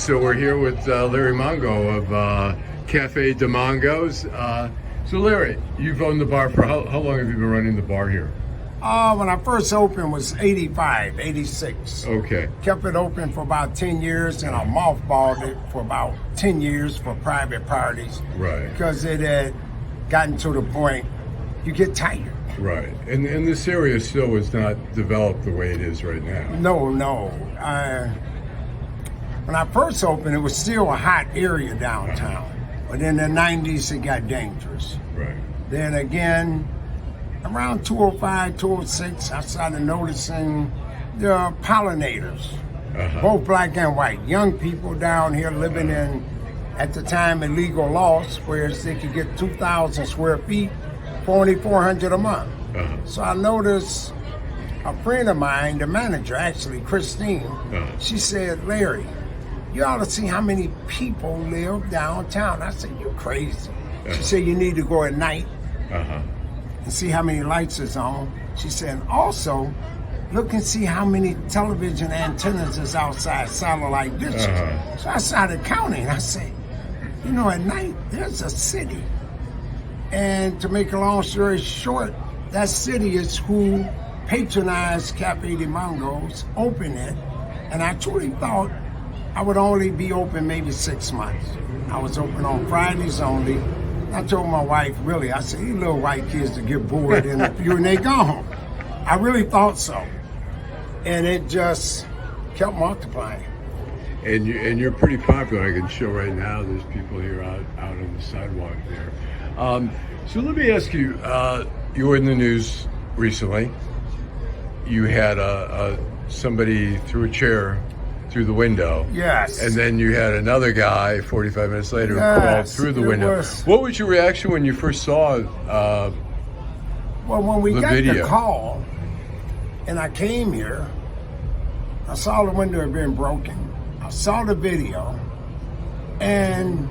So we're here with Larry Mongo of Cafe de Mongos. So Larry, you've owned the bar for how long have you been running the bar here? When I first opened was 85, 86. Okay. Kept it open for about 10 years and I mothballed it for about 10 years for private parties. Right. Because it had gotten to the point you get tired. Right. And this area still was not developed the way it is right now. No. When I first opened, it was still a hot area downtown. But in the 90s, it got dangerous. Right. Then again, around 205, 206, I started noticing the pollinators, both black and white. Young people down here living in, at the time, illegal lots, whereas they could get 2,000 square feet for only $400 a month. So I noticed a friend of mine, the manager, actually, Christine, she said, Larry, you ought to see how many people live downtown. I said, you're crazy. She said, you need to go at night and see how many lights is on. She said, also, look and see how many television antennas is outside, satellite dishes. So I started counting. I said, you know, at night, there's a city. And to make a long story short, that city is who patronized Cafe de Mongos, opened it, and I truly thought I would only be open maybe 6 months. I was open on Fridays only. I told my wife, really, I said, these little white kids to get bored in a few and they gone. I really thought so. And it just kept multiplying. And you're pretty popular. I can show right now there's people here out on the sidewalk there. So let me ask you, you were in the news recently. You had somebody threw a chair through the window. Yes. And then you had another guy 45 minutes later who crawled through the window. What was your reaction when you first saw well, when we got video? The call and I came here, I saw the window had been broken. I saw the video, and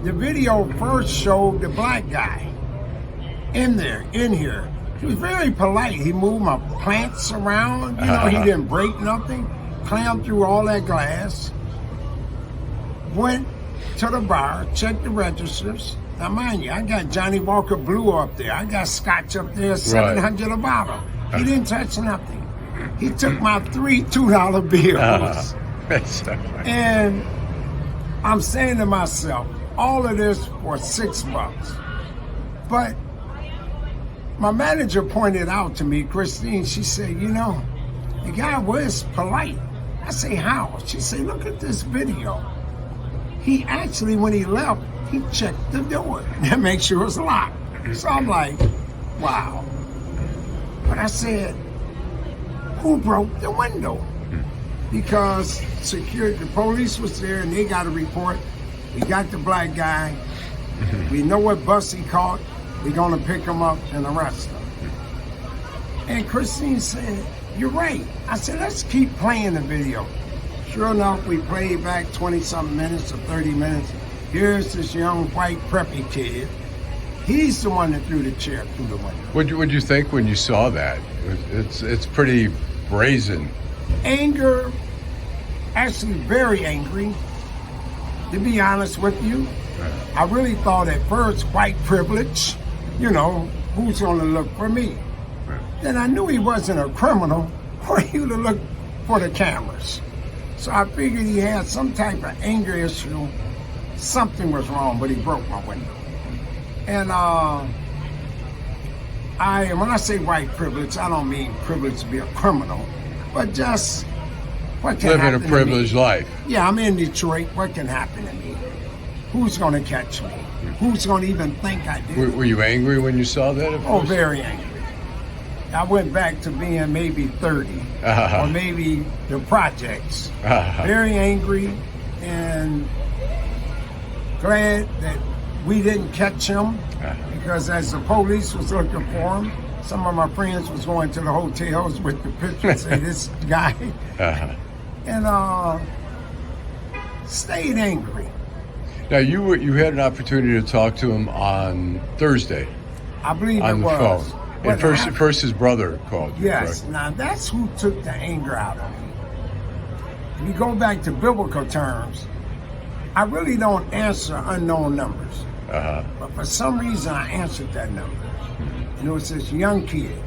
the video first showed the black guy in here. He was very polite. He moved my plants around. You know, he didn't break nothing. Clammed through all that glass. Went to the bar, checked the registers. Now, mind you, I got Johnny Walker Blue up there. I got Scotch up there, $700 a bottle. He didn't touch nothing. He took my three $2 bills. And I'm saying to myself, all of this for $6. But my manager pointed out to me, Christine, she said, you know, the guy was polite. I say, how? She said, look at this video. He actually, when he left, he checked the door to make sure it was locked. So I'm like, wow. But I said, who broke the window? Because the police was there and they got a report. We got the black guy. We know what bus he caught. We're gonna pick him up and arrest him. And Christine said, you're right. I said, let's keep playing the video. Sure enough, we played back 20-something minutes or 30 minutes. Here's this young white preppy kid. He's the one that threw the chair through the window. What'd you think when you saw that? It's pretty brazen. Anger, actually very angry, to be honest with you. I really thought at first white privilege, you know, who's gonna look for me? Then I knew he wasn't a criminal for you to look for the cameras. So I figured he had some type of anger issue. Something was wrong, but he broke my window. And when I say white privilege, I don't mean privilege to be a criminal, but just what can happen to me. Living a privileged life. Yeah, I'm in Detroit. What can happen to me? Who's going to catch me? Who's going to even think I did? Were you angry when you saw that? Oh, very angry. I went back to being maybe 30, or maybe the projects. Very angry and glad that we didn't catch him, because as the police was looking for him, some of my friends was going to the hotels with the pictures and this guy, and stayed angry. Now you had an opportunity to talk to him on Thursday. I believe on it the was. phone. And first his brother called you. Yes. Correct? Now that's who took the anger out of me. If you go back to biblical terms, I really don't answer unknown numbers. Uh-huh. But for some reason, I answered that number. And it was this young kid.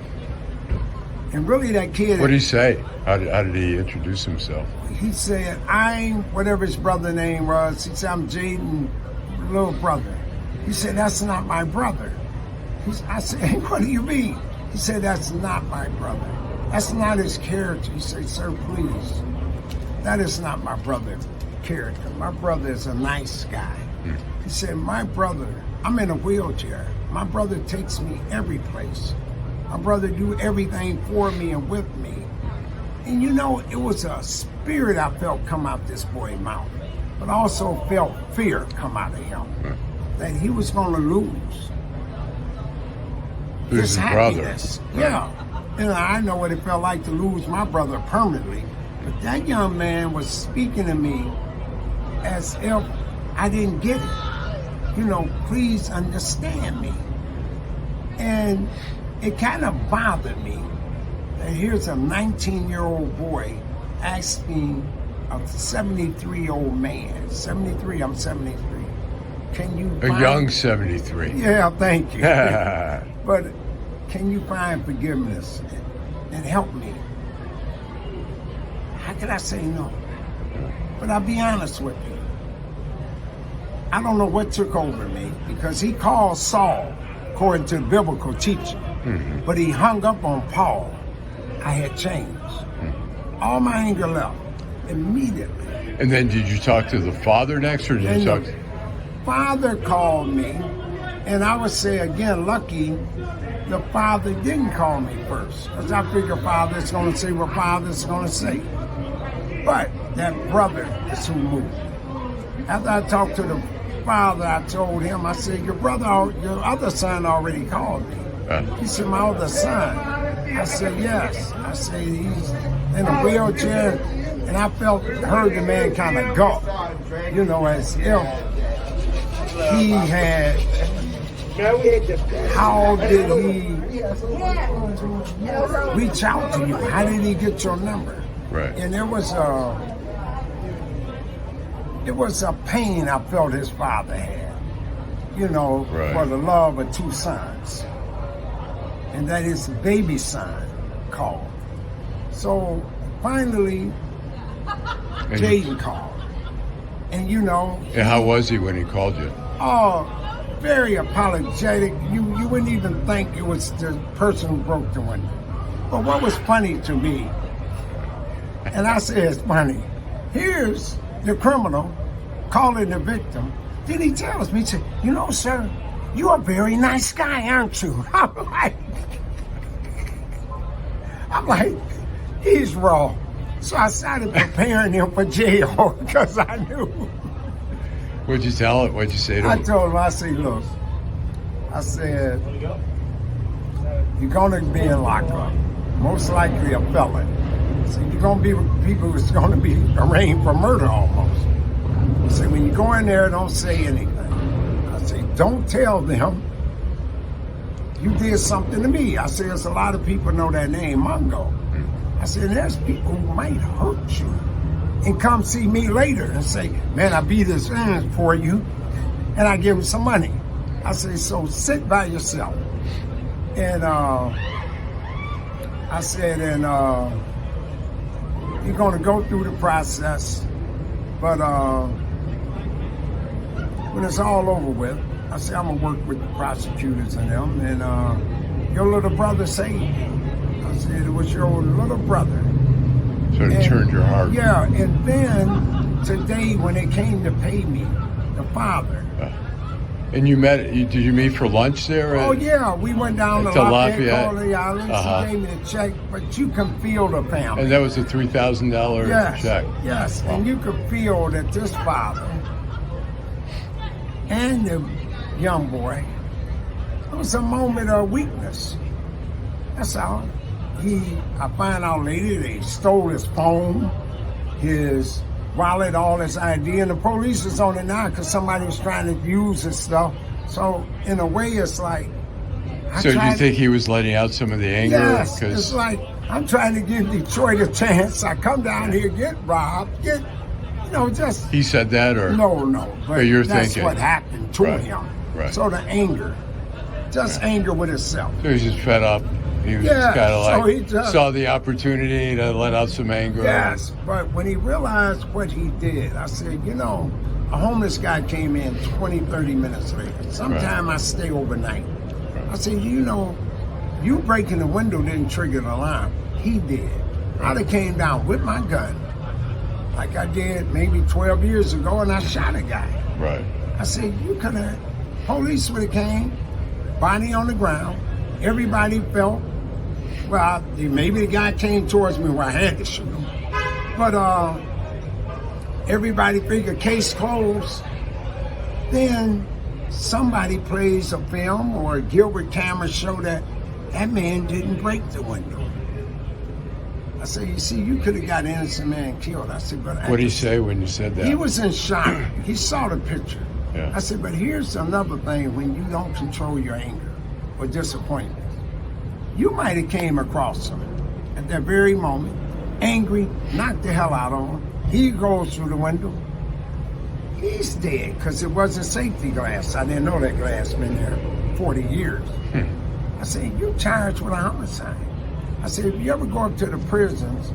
And really that kid... What did he say? How did he introduce himself? He said, I'm, whatever his brother name was, he said, I'm Jaden's little brother. He said, that's not my brother. I said, hey, what do you mean? He said, that's not my brother. That's not his character. He said, sir, please. That is not my brother's character. My brother is a nice guy. He said, my brother, I'm in a wheelchair. My brother takes me every place. My brother do everything for me and with me. And you know, it was a spirit I felt come out this boy's mouth, but also felt fear come out of him, that he was going to lose. His happiness. brother. Yeah. And I know what it felt like to lose my brother permanently. But that young man was speaking to me as if I didn't get it. You know, please understand me. And it kind of bothered me that here's a 19-year-old boy asking a 73-year-old man, 73, I'm 73, can you A young 73. Yeah, thank you. But can you find forgiveness and help me? How could I say no? But I'll be honest with you. I don't know what took over me, because he called Saul, according to the biblical teaching, but he hung up on Paul. I had changed. All my anger left immediately. And then did you talk to the father next, or did you talk? Father called me, and I would say again, lucky the father didn't call me first, because I figure father's going to say what father's going to say. But that brother is who moved. After I talked to the father, I told him, I said, your other son already called me. He said, my other son. I said, yes. I said, he's in a wheelchair, and I heard the man kind of gulp, you know, as if he had, how did he reach out to you? How did he get your number? Right. And it was a pain I felt his father had, you know, for the love of two sons. And that his baby son called. So finally, Jaden called. And you know. And how was he when he called you? Oh, very apologetic. You wouldn't even think it was the person who broke the window. But what was funny to me, and I say it's funny, here's the criminal calling the victim. Then he tells me, he said, you know, sir, you're a very nice guy, aren't you? I'm like, he's raw. So I started preparing him for jail because I knew. What'd you tell him? What'd you say to him? I told him, I said, look, I said, you're going to be in lockup, most likely a felon. So you're going to be with people who's going to be arraigned for murder almost. I said, when you go in there, don't say anything. I said, don't tell them you did something to me. I said, there's a lot of people know that name, Mongo. I said, there's people who might hurt you and come see me later and say, man, I beat his ass for you, and I give him some money. I said, so sit by yourself. And I said, and you're going to go through the process, but when it's all over with, I said, I'm going to work with the prosecutors and them, and your little brother saved you. I said, it was your little brother. So it turned your heart. Yeah, and then today when they came to pay me, the father. And you did you meet for lunch there? Oh yeah, we went down to Lafayette. She gave me a check, but you can feel the family. And that was a $3,000 check. Yes, and you could feel that this father and the young boy, it was a moment of weakness. That's all. I find out later they stole his phone, his wallet, all his ID, and the police is on it now because somebody was trying to use his stuff. So in a way, it's like. So do you think he was letting out some of the anger? Yes, it's like I'm trying to give Detroit a chance. I come down here, get robbed, get just He said that, or no. But you're that's thinking. what happened to Right, him. right. So the anger, just anger with himself. So he's just fed up. He was Yeah, just kind of so like he just- saw the opportunity to let out some anger. Yes, but when he realized what he did, I said, a homeless guy came in 20, 30 minutes later. Sometime I stay overnight. I said, you breaking the window didn't trigger the alarm. He did. I'd have came down with my gun, like I did maybe 12 years ago, and I shot a guy. Right. I said, you could have, police would have came, body on the ground, everybody felt, well, maybe the guy came towards me where I had to shoot him. But everybody figured case closed. Then somebody plays a film or a Gilbert camera show that man didn't break the window. I said, you see, you could have got an innocent man killed. I said, but What did he say when you said that? he was in shock. He saw the picture. Yeah. I said, but here's another thing when you don't control your anger or disappointment. You might have came across him at that very moment, angry, knocked the hell out of him. He goes through the window. He's dead because it wasn't safety glass. I didn't know that glass been there 40 years. I said, you charged with a homicide. I said, if you ever go up to the prisons,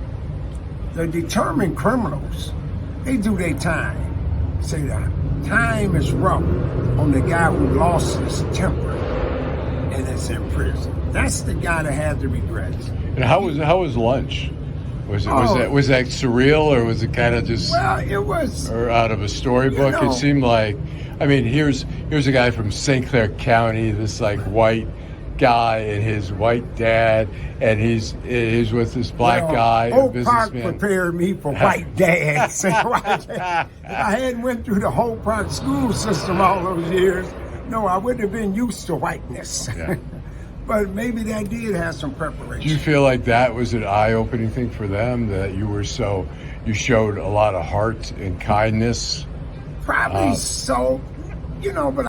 the determined criminals, they do their time. Say that time is rough on the guy who lost his temper and is in prison. That's the guy that had the regrets. And how was lunch? Was that surreal, or was it kind of just Well, it was. or out of a storybook? It seemed like, I mean, here's a guy from St. Clair County, this like white guy and his white dad, and he's with this black guy, a Hope Park businessman. prepared me for white dads. If I hadn't went through the Hope Park school system all those years, no, I wouldn't have been used to whiteness. Yeah. But maybe that did have some Do preparation. you feel like that was an eye-opening thing for them, that you showed a lot of heart and kindness? Probably so, but